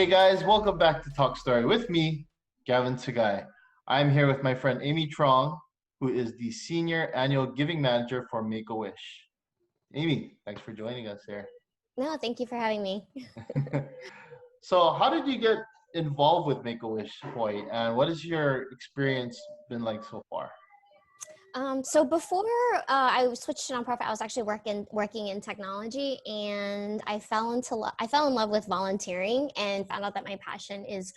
Hey guys, welcome back to Talk Story with me, Gaven Sugai. I'm here with my friend Amy Truong, who is the Senior Annual Giving Manager for Make-A-Wish. Amy, thanks for joining us here. No, thank you for having me. So, how did you get involved with Make-A-Wish, Hoy, and what has your experience been like so far? So before I switched to nonprofit, I was actually working in technology, and I fell in love with volunteering, and found out that my passion is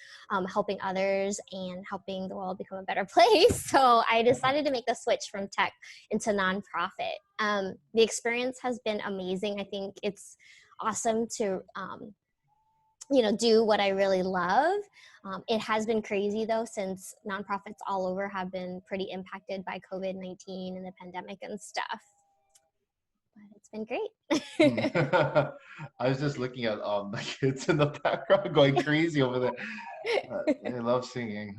helping others and helping the world become a better place. So I decided to make the switch from tech into nonprofit. The experience has been amazing. I think it's awesome to do what I really love. It has been crazy though, since nonprofits all over have been pretty impacted by COVID-19 and the pandemic and stuff. But it's been great. I was just looking at the kids in the background going crazy over there. They love singing.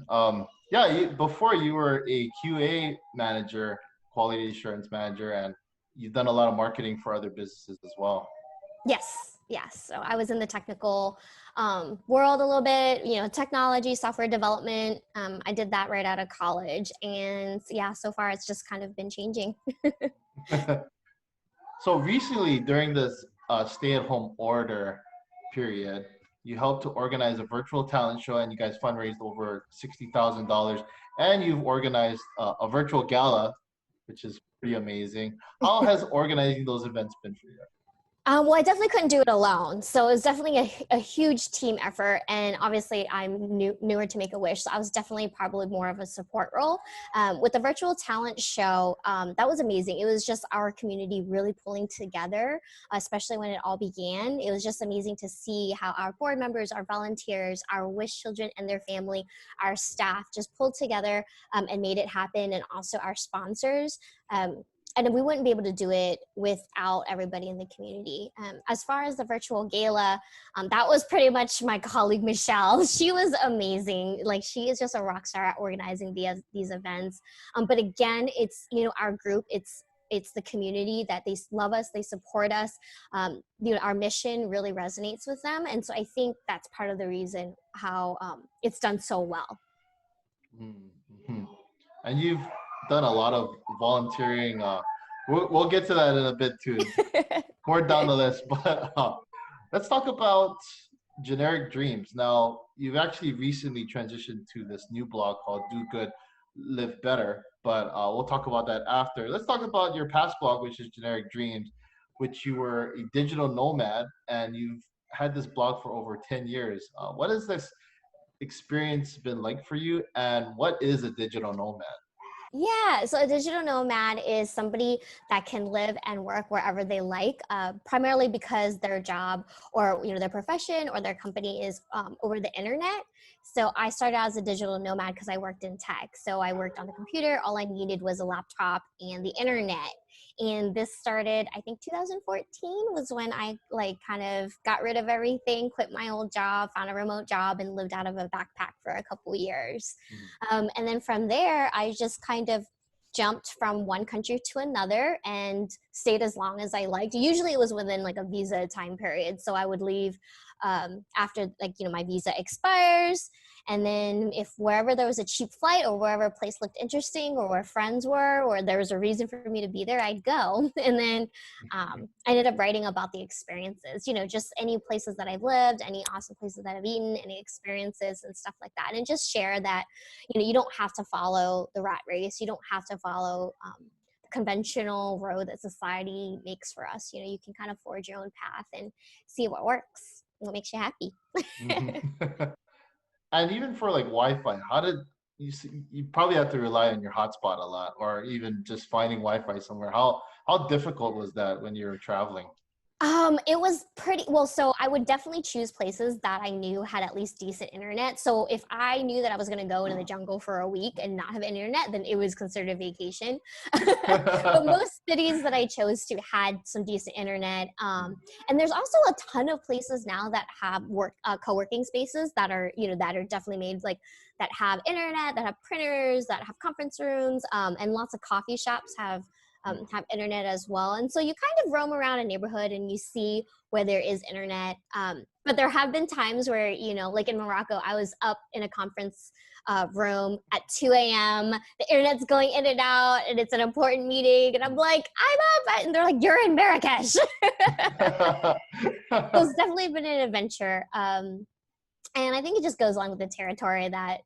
Before you were a QA manager, quality assurance manager, and you've done a lot of marketing for other businesses as well. Yes. So I was in the technical world a little bit, technology, software development. I did that right out of college. And yeah, so far it's just kind of been changing. So recently, during this stay-at-home order period, you helped to organize a virtual talent show, and you guys fundraised over $60,000. And you've organized a virtual gala, which is pretty amazing. How has organizing those events been for you? Well, I definitely couldn't do it alone. So it was definitely a huge team effort. And obviously I'm newer to Make-A-Wish. So I was definitely probably more of a support role. With the virtual talent show, that was amazing. It was just our community really pulling together, especially when it all began. It was just amazing to see how our board members, our volunteers, our Wish children and their family, our staff just pulled together and made it happen. And also our sponsors. And we wouldn't be able to do it without everybody in the community. As far as the virtual gala, that was pretty much my colleague, Michelle. She was amazing. Like, she is just a rock star at organizing these events. But again, it's, our group, it's the community that they love us, they support us. Our mission really resonates with them. And so I think that's part of the reason how it's done so well. Mm-hmm. And you've done a lot of volunteering. We'll get to that in a bit too, more down the list. But let's talk about Generic Dreams. Now, you've actually recently transitioned to this new blog called Do Good, Live Better. But we'll talk about that after. Let's talk about your past blog, which is Generic Dreams, which you were a digital nomad, and you've had this blog for over 10 years. What has this experience been like for you, and what is a digital nomad? Yeah, so a digital nomad is somebody that can live and work wherever they like, primarily because their job or their profession or their company is over the internet. So I started as a digital nomad because I worked in tech. So I worked on the computer. All I needed was a laptop and the internet. And this started, I think 2014 was when I kind of got rid of everything, quit my old job, found a remote job, and lived out of a backpack for a couple years. And then from there, I just kind of jumped from one country to another and stayed as long as I liked. Usually it was within a visa time period. So I would leave after my visa expires. And then if wherever there was a cheap flight or wherever a place looked interesting or where friends were or there was a reason for me to be there, I'd go. And then I ended up writing about the experiences, just any places that I've lived, any awesome places that I've eaten, any experiences and stuff like that. And just share that, you don't have to follow the rat race. You don't have to follow the conventional road that society makes for us. You can kind of forge your own path and see what works, what makes you happy. Mm-hmm. And even for Wi-Fi, how did you probably have to rely on your hotspot a lot, or even just finding Wi-Fi somewhere. How difficult was that when you were traveling? It was pretty well. So I would definitely choose places that I knew had at least decent internet. So if I knew that I was going to go into the jungle for a week and not have internet, then it was considered a vacation. But most cities that I chose to had some decent internet. And there's also a ton of places now that have co-working spaces that are definitely made that have internet, that have printers, that have conference rooms, and lots of coffee shops have have internet as well. And so you kind of roam around a neighborhood and you see where there is internet. But there have been times where, you know, like in Morocco, I was up in a conference room at 2 a.m. The internet's going in and out, and it's an important meeting. And I'm like, I'm up. And they're like, you're in Marrakesh. So it's definitely been an adventure. And I think it just goes along with the territory that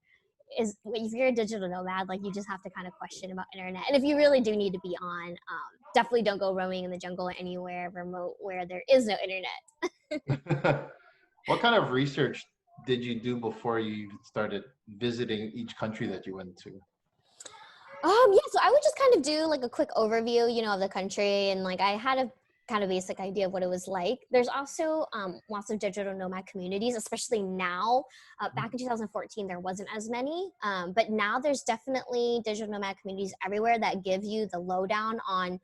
is, if you're a digital nomad, like you just have to kind of question about internet. And if you really do need to be on, definitely don't go roaming in the jungle or anywhere remote where there is no internet. What kind of research did you do before you even started visiting each country that you went to? Yeah, so I would just kind of do like a quick overview, you know, of the country, and like I had a kind of basic idea of what it was like. There's also lots of digital nomad communities, especially now. Back in 2014, there wasn't as many, but now there's definitely digital nomad communities everywhere that give you the lowdown on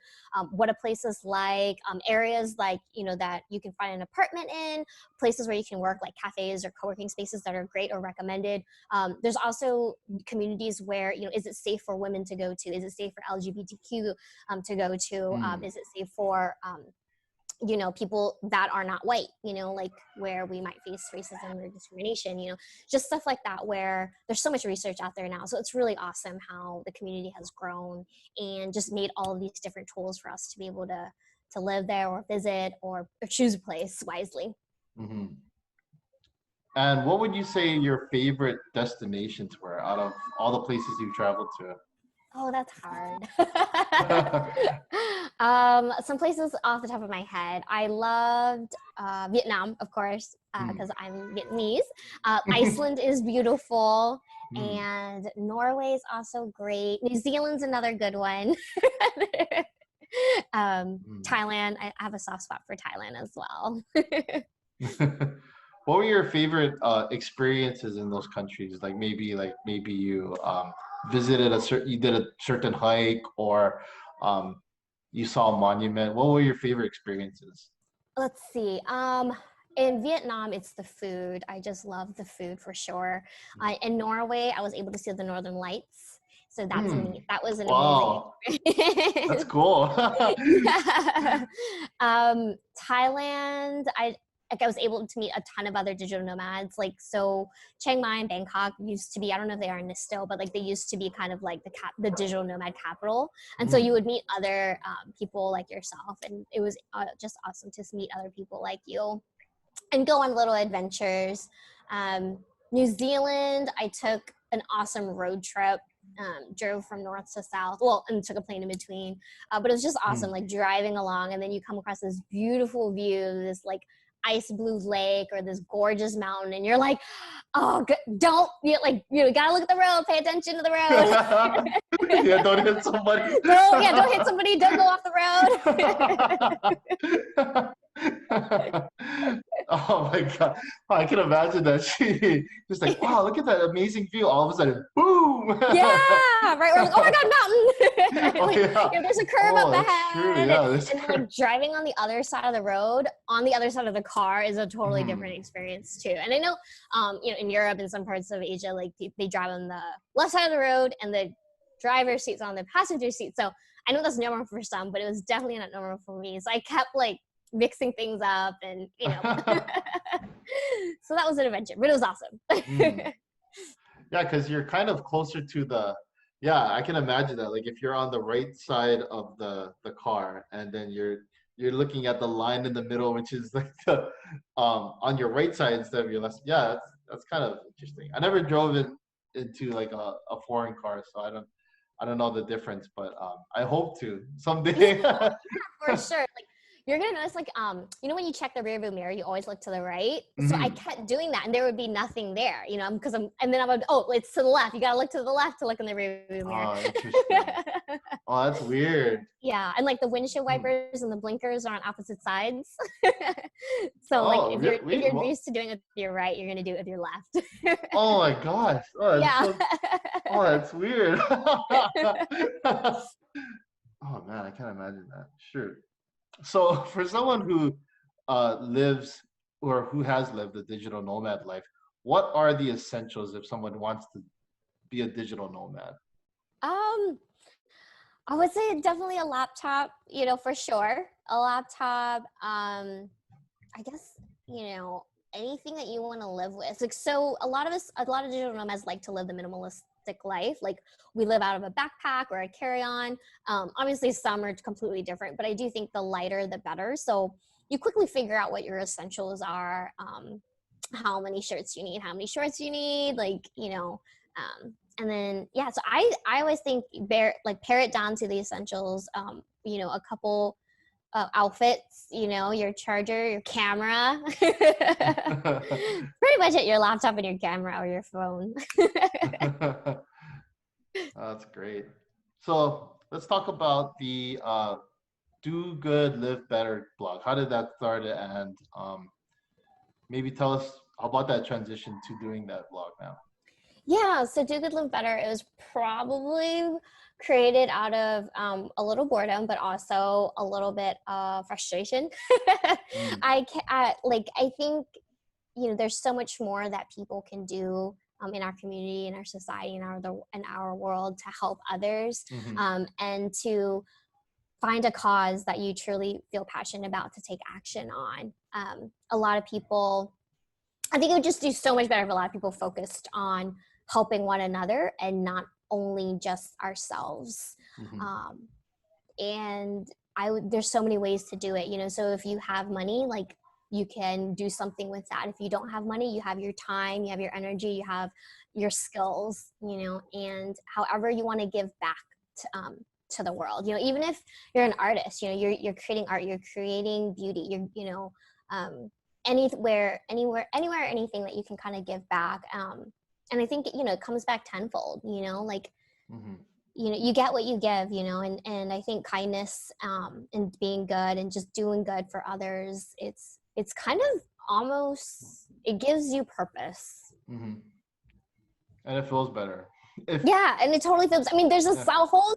what a place is like, areas like, you know, that you can find an apartment in, places where you can work like cafes or co-working spaces that are great or recommended. There's also communities where, you know, is it safe for women to go to? Is it safe for LGBTQ to go to? Is it safe for you know, people that are not white, you know, like where we might face racism or discrimination, you know, just stuff like that, where there's so much research out there now. So it's really awesome how the community has grown and just made all of these different tools for us to be able to live there or visit or choose a place wisely. Mm-hmm. And what would you say your favorite destinations were out of all the places you've traveled to? Oh, that's hard. Some places off the top of my head. I loved Vietnam, of course, because I'm Vietnamese. Iceland is beautiful, and Norway is also great. New Zealand's another good one. Thailand, I have a soft spot for Thailand as well. What were your favorite experiences in those countries? Like maybe you visited you did a certain hike, or you saw a monument. What were your favorite experiences? Let's see. In Vietnam, it's the food. I just love the food for sure. In Norway, I was able to see the Northern Lights. So that's that was an Wow. amazing experience. That's cool. Yeah. Thailand, I was able to meet a ton of other digital nomads. Like, so Chiang Mai and Bangkok used to be, I don't know if they are in this still, but like they used to be kind of like the digital nomad capital. And so you would meet other people like yourself, and it was just awesome to meet other people like you and go on little adventures. New Zealand, I took an awesome road trip. Drove from north to south, well, and took a plane in between, but it was just awesome, like driving along, and then you come across this beautiful view of this like ice blue lake or this gorgeous mountain, and you're like, oh, don't, you gotta look at the road, pay attention to the road. Yeah, don't hit somebody. Don't hit somebody, don't go off the road. Oh my God. I can imagine that. She just like, wow, look at that amazing view. All of a sudden, boom. Yeah, right. We're like, oh my God, mountain. Oh, yeah. There's a curve up ahead. True. Yeah, and like driving on the other side of the road, on the other side of the car is a totally different experience too. And I know, in Europe and some parts of Asia, like they drive on the left side of the road and the driver's seat's on the passenger seat. So I know that's normal for some, but it was definitely not normal for me. So I kept like mixing things up, and so that was an adventure, but it was awesome. Yeah, because you're kind of closer to I can imagine that. Like if you're on the right side of the car, and then you're looking at the line in the middle, which is like the on your right side instead of your left. Yeah, that's kind of interesting. I never drove into like a foreign car, so I don't know the difference, but I hope to someday. Yeah, for sure. Like, you're gonna notice, like, when you check the rearview mirror, you always look to the right. So I kept doing that, and there would be nothing there, because and then I would, it's to the left. You gotta look to the left to look in the rearview mirror. Oh, interesting. Oh, that's weird. Yeah, and like the windshield wipers and the blinkers are on opposite sides. So if you're used to doing it with your right, you're gonna do it with your left. Oh my gosh. Oh, yeah. That's weird. Oh man, I can't imagine that. Sure. So for someone who lives or who has lived a digital nomad life, what are the essentials if someone wants to be a digital nomad? I would say definitely a laptop, for sure. A laptop, I guess, anything that you want to live with. Like, so a lot of digital nomads like to live the minimalistic life. Like, we live out of a backpack or a carry-on. Obviously some are completely different, but I do think the lighter, the better. So you quickly figure out what your essentials are, how many shirts you need, how many shorts you need, like, and then, yeah, so I always think pare it down to the essentials, a couple outfits, your charger, your camera, pretty much it, your laptop and your camera or your phone. That's great. So let's talk about the Do Good, Live Better blog. How did that start? And maybe tell us about that transition to doing that blog now. Yeah, so Do Good Live Better, it was probably created out of a little boredom, but also a little bit of frustration. Mm, I think, there's so much more that people can do in our community, in our society, in our world to help others, mm-hmm, and to find a cause that you truly feel passionate about to take action on. A lot of people, I think it would just do so much better if a lot of people focused on helping one another and not only just ourselves. mm-hmm, Um, and there's so many ways to do it, so if you have money, like, you can do something with that. If you don't have money, you have your time, you have your energy, you have your skills, and however you want to give back to the world, even if you're an artist, you're creating art, you're creating beauty, anywhere, anything that you can kind of give back. And I think, it comes back tenfold, like, mm-hmm. you get what you give, and I think kindness, and being good and just doing good for others, it's kind of almost, it gives you purpose. Mm-hmm. And it feels better. Yeah, and it totally feels, I mean, there's a Yeah. whole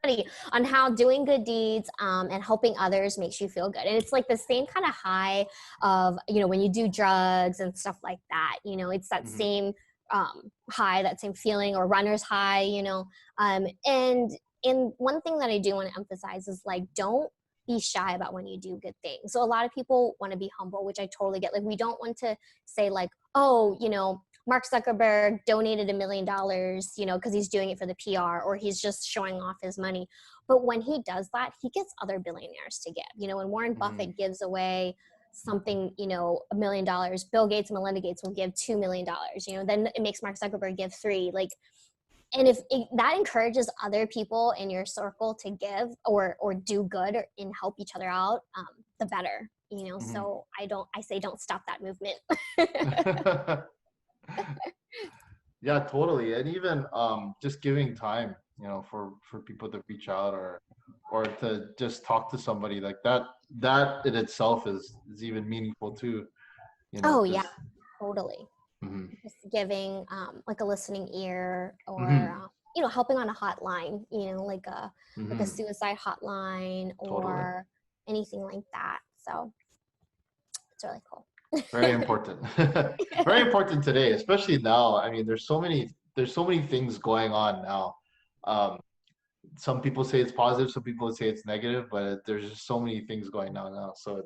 study on how doing good deeds, and helping others makes you feel good, and it's like the same kind of high of, when you do drugs and stuff like that, it's that Mm-hmm. same high, that same feeling, or runner's high, and one thing that I do want to emphasize is, like, don't be shy about when you do good things. So a lot of people want to be humble, which I totally get. Like, we don't want to say, like, oh, Mark Zuckerberg donated $1 million, because he's doing it for the PR, or he's just showing off his money. But when he does that, he gets other billionaires to give. When Warren Mm-hmm. Buffett gives away something, $1 million, Bill Gates and Melinda Gates will give $2 million, then it makes Mark Zuckerberg give 3. Like, and if that encourages other people in your circle to give or do good and help each other out, the better, Mm-hmm. so I say don't stop that movement. Yeah, totally. And even just giving time, for people to reach out or to just talk to somebody like that in itself is even meaningful too. Oh yeah, Just totally. mhm, Just giving like a listening ear, or mhm, helping on a hotline, like a mhm, suicide hotline totally. or anything like that. So it's really cool. Very important. Very important today, especially now. I mean, there's so many things going on now. Um, some people say it's positive, some people say it's negative, but there's just so many things going on now. So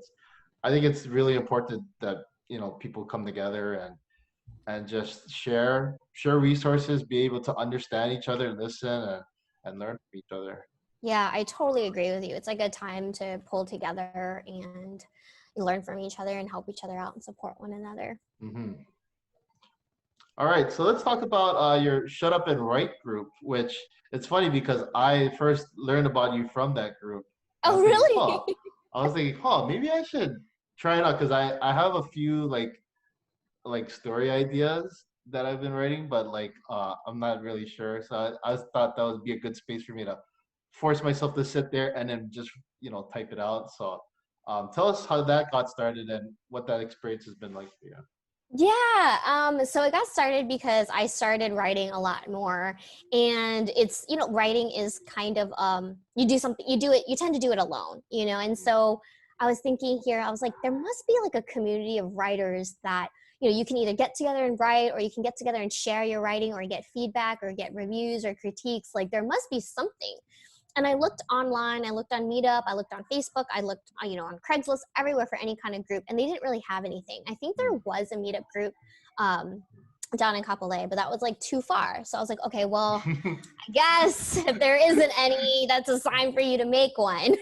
I think it's really important that people come together and just share resources, be able to understand each other, listen, and learn from each other. Yeah, I totally agree with you. It's like a time to pull together and learn from each other and help each other out and support one another. Hmm. All right, so let's talk about your Shut Up and Write group, which it's funny because I first learned about you from that group. And I Oh, was thinking, really? maybe I should try it out because I have a few like story ideas that I've been writing, but I'm not really sure. So I thought that would be a good space for me to force myself to sit there and then just type it out. So tell us how that got started and what that experience has been like for you. Yeah, so it got started because I started writing a lot more, and it's, writing is kind of, you do something, you tend to do it alone, and so I was thinking here, I was like, there must be like a community of writers that, you can either get together and write, or you can get together and share your writing, or get feedback, or get reviews or critiques. Like, there must be something. And I looked online, I looked on Meetup, I looked on Facebook, I looked, on Craigslist, everywhere for any kind of group, and they didn't really have anything. I think there was a Meetup group down in Kapolei, but that was like too far. So I was like, okay, well, I guess if there isn't any, that's a sign for you to make one.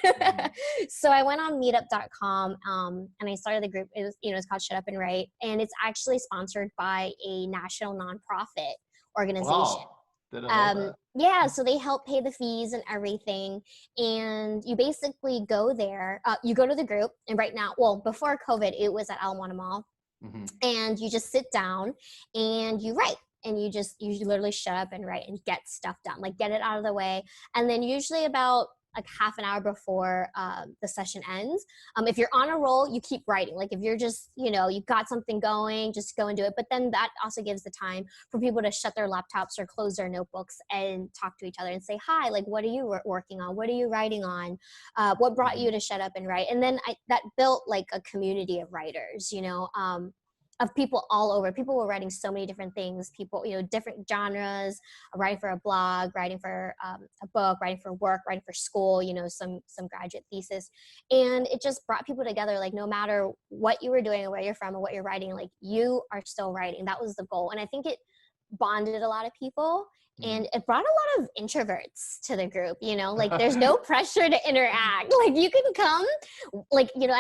So I went on meetup.com and I started the group. It was, it's called Shut Up and Write. And it's actually sponsored by a national nonprofit organization. Wow. Didn't know that. Yeah, so they help pay the fees and everything. And you basically go there, you go to the group, and right now, well, before COVID, it was at Alamana Mall. And you just sit down and you write, and you literally shut up and write and get stuff done, like get it out of the way. And then usually about like half an hour before the session ends, if you're on a roll, you keep writing. Like if you're just, you've got something going, just go and do it. But then that also gives the time for people to shut their laptops or close their notebooks and talk to each other and say, hi, like, what are you working on? What are you writing on? What brought you to shut up and write? And then that built like a community of writers, of people all over. People were writing so many different things. People, different genres, writing for a blog, writing for a book, writing for work, writing for school, some graduate thesis. And it just brought people together, like no matter what you were doing or where you're from or what you're writing, like you are still writing. That was the goal. And I think it bonded a lot of people. And it brought a lot of introverts to the group, like there's no pressure to interact. Like you can come, like, and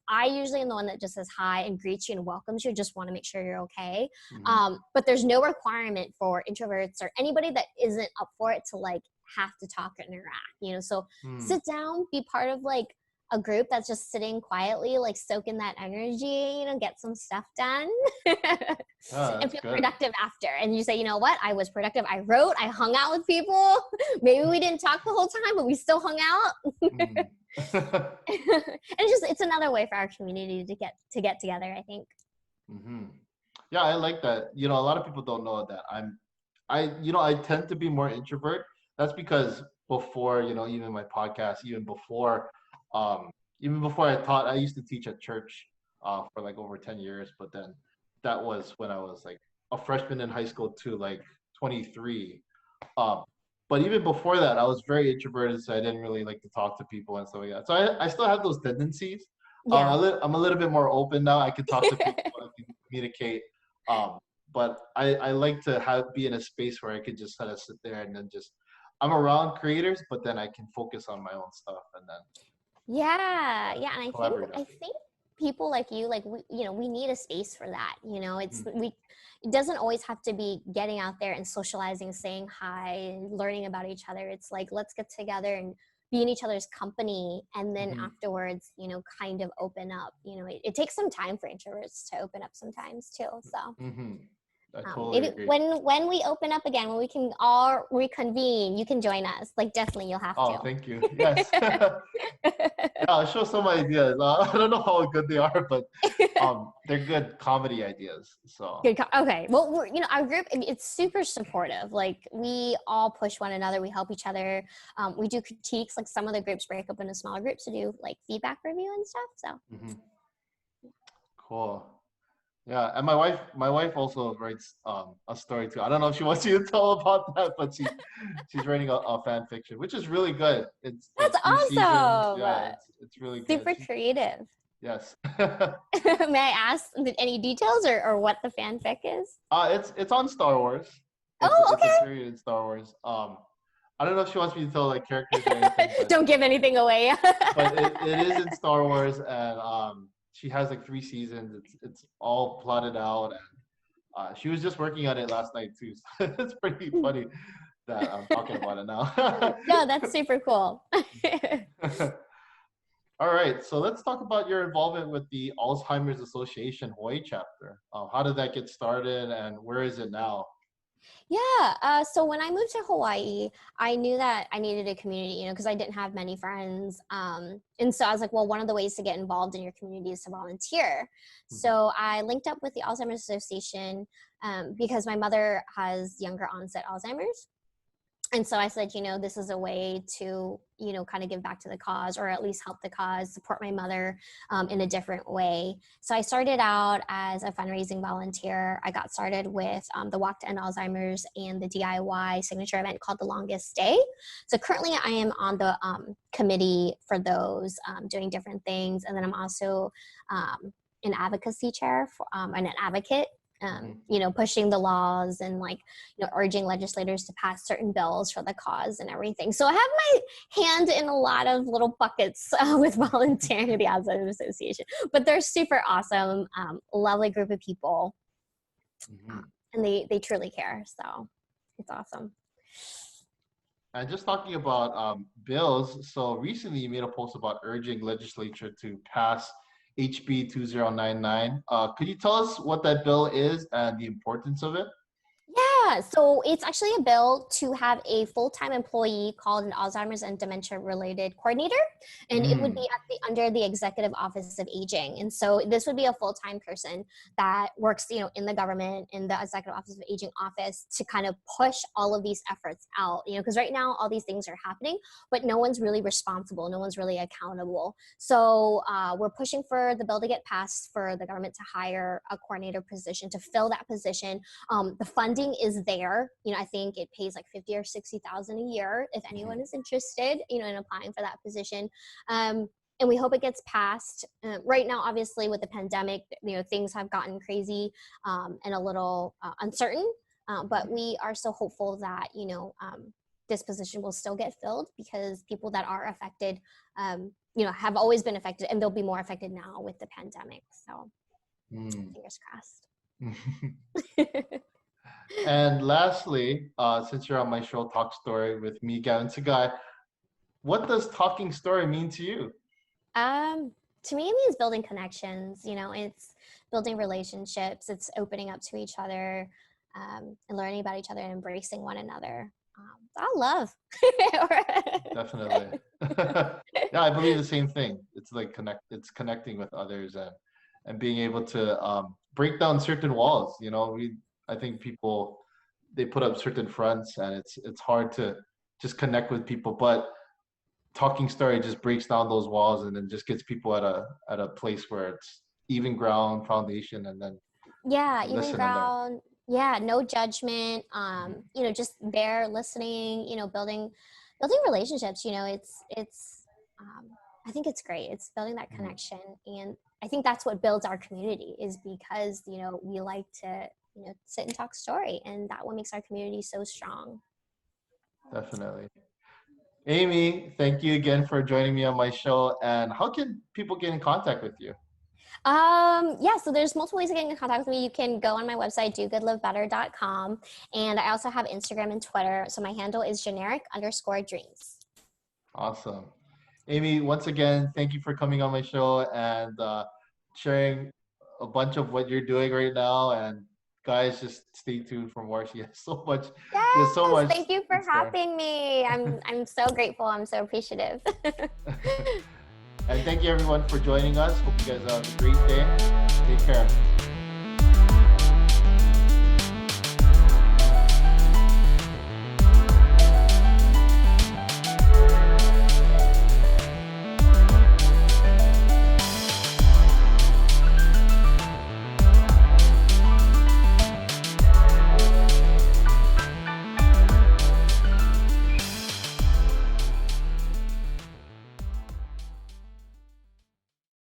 I usually am the one that just says hi and greets you and welcomes you, just want to make sure you're okay. But there's no requirement for introverts or anybody that isn't up for it to like have to talk and interact, so sit down, be part of like a group that's just sitting quietly, like soak in that energy, get some stuff done and feel productive after. And you say, you know what? I was productive. I wrote, I hung out with people. Maybe we didn't talk the whole time, but we still hung out. And it's another way for our community to get together, I think. Yeah, I like that. A lot of people don't know that I tend to be more introvert. That's because before, even my podcast, even before I used to teach at church for like over 10 years, but then that was when I was like a freshman in high school to like 23. But even before that, I was very introverted, so I didn't really like to talk to people and stuff like that. So I still have those tendencies. I'm a little bit more open now. I can talk to people, I can communicate. But I like to be in a space where I could just kind of sit there and then I'm around creators, but then I can focus on my own stuff and then. Yeah. And I think people like you, like we need a space for that. It doesn't always have to be getting out there and socializing, saying hi and learning about each other. It's like, let's get together and be in each other's company. And then afterwards, kind of open up, it takes some time for introverts to open up sometimes too. So I totally agree. When we open up again, when we can all reconvene, you can join us. Like definitely you'll have to. Oh, thank you. Yes. Yeah, I'll show some ideas. I don't know how good they are, but they're good comedy ideas. So okay. Well, our group, it's super supportive. Like we all push one another. We help each other. We do critiques. Like some of the groups break up into smaller groups to do like feedback review and stuff. So cool. Yeah, and my wife also writes a story too. I don't know if she wants you to tell about that, but she's writing a fan fiction, which is really good. That's awesome. Yeah, it's really good. Super creative. Yes. May I ask any details or what the fanfic is? It's on Star Wars. Okay. It's a period in Star Wars. I don't know if she wants me to tell like characters or anything. Don't give anything away. But it is in Star Wars, and she has like 3 seasons. It's all plotted out, and she was just working on it last night too. So it's pretty funny that I'm talking about it now. No, that's super cool. All right, so let's talk about your involvement with the Alzheimer's Association Hawaii chapter. How did that get started, and where is it now? Yeah. So when I moved to Hawaii, I knew that I needed a community, because I didn't have many friends. And so I was like, well, one of the ways to get involved in your community is to volunteer. So I linked up with the Alzheimer's Association because my mother has younger onset Alzheimer's. And so I said, this is a way to, kind of give back to the cause, or at least help the cause, support my mother in a different way. So I started out as a fundraising volunteer. I got started with the Walk to End Alzheimer's and the DIY signature event called The Longest Day. So currently I am on the committee for those, doing different things. And then I'm also an advocacy chair and an advocate, pushing the laws and urging legislators to pass certain bills for the cause and everything. So I have my hand in a lot of little buckets with volunteering at the Alzheimer's Association, but they're super awesome, lovely group of people, and they truly care. So it's awesome. And just talking about bills, so recently you made a post about urging legislature to pass HB 2099. Could you tell us what that bill is and the importance of it? Yeah, so it's actually a bill to have a full-time employee called an Alzheimer's and dementia-related coordinator, and it would be under the Executive Office of Aging. And so this would be a full-time person that works, in the government, in the Executive Office of Aging office, to kind of push all of these efforts out, because right now all these things are happening, but no one's really responsible, no one's really accountable. So we're pushing for the bill to get passed for the government to hire a coordinator position, to fill that position. The funding is there. I think it pays like 50 or 60,000 a year if anyone is interested, in applying for that position. And we hope it gets passed. Right now, obviously, with the pandemic, things have gotten crazy and a little uncertain. But we are so hopeful that, this position will still get filled, because people that are affected, have always been affected, and they'll be more affected now with the pandemic. So fingers crossed. And lastly, since you're on my show, Talk Story with me, Gaven Sugai, what does talking story mean to you? To me, it means building connections. It's building relationships. It's opening up to each other, and learning about each other and embracing one another. I love. Definitely. Yeah, I believe the same thing. It's like it's connecting with others and being able to break down certain walls. I think people, they put up certain fronts, and it's hard to just connect with people, but talking story just breaks down those walls and then just gets people at a place where it's even ground foundation, and then even ground. Yeah, no judgment. Just there listening, building relationships. It's I think it's great. It's building that connection, and I think that's what builds our community, is because we like to sit and talk story, and that what makes our community so strong. Definitely. Amy, thank you again for joining me on my show. And how can people get in contact with you? So there's multiple ways of getting in contact with me. You can go on my website, dogoodlivebetter.com, and I also have Instagram and Twitter. So my handle is generic_dreams. Awesome. Amy, once again, thank you for coming on my show and sharing a bunch of what you're doing right now. And guys, just stay tuned for more. She has so much. Yes, so much. Thank you for having me. I'm so grateful. I'm so appreciative. And thank you everyone for joining us. Hope you guys have a great day. Take care.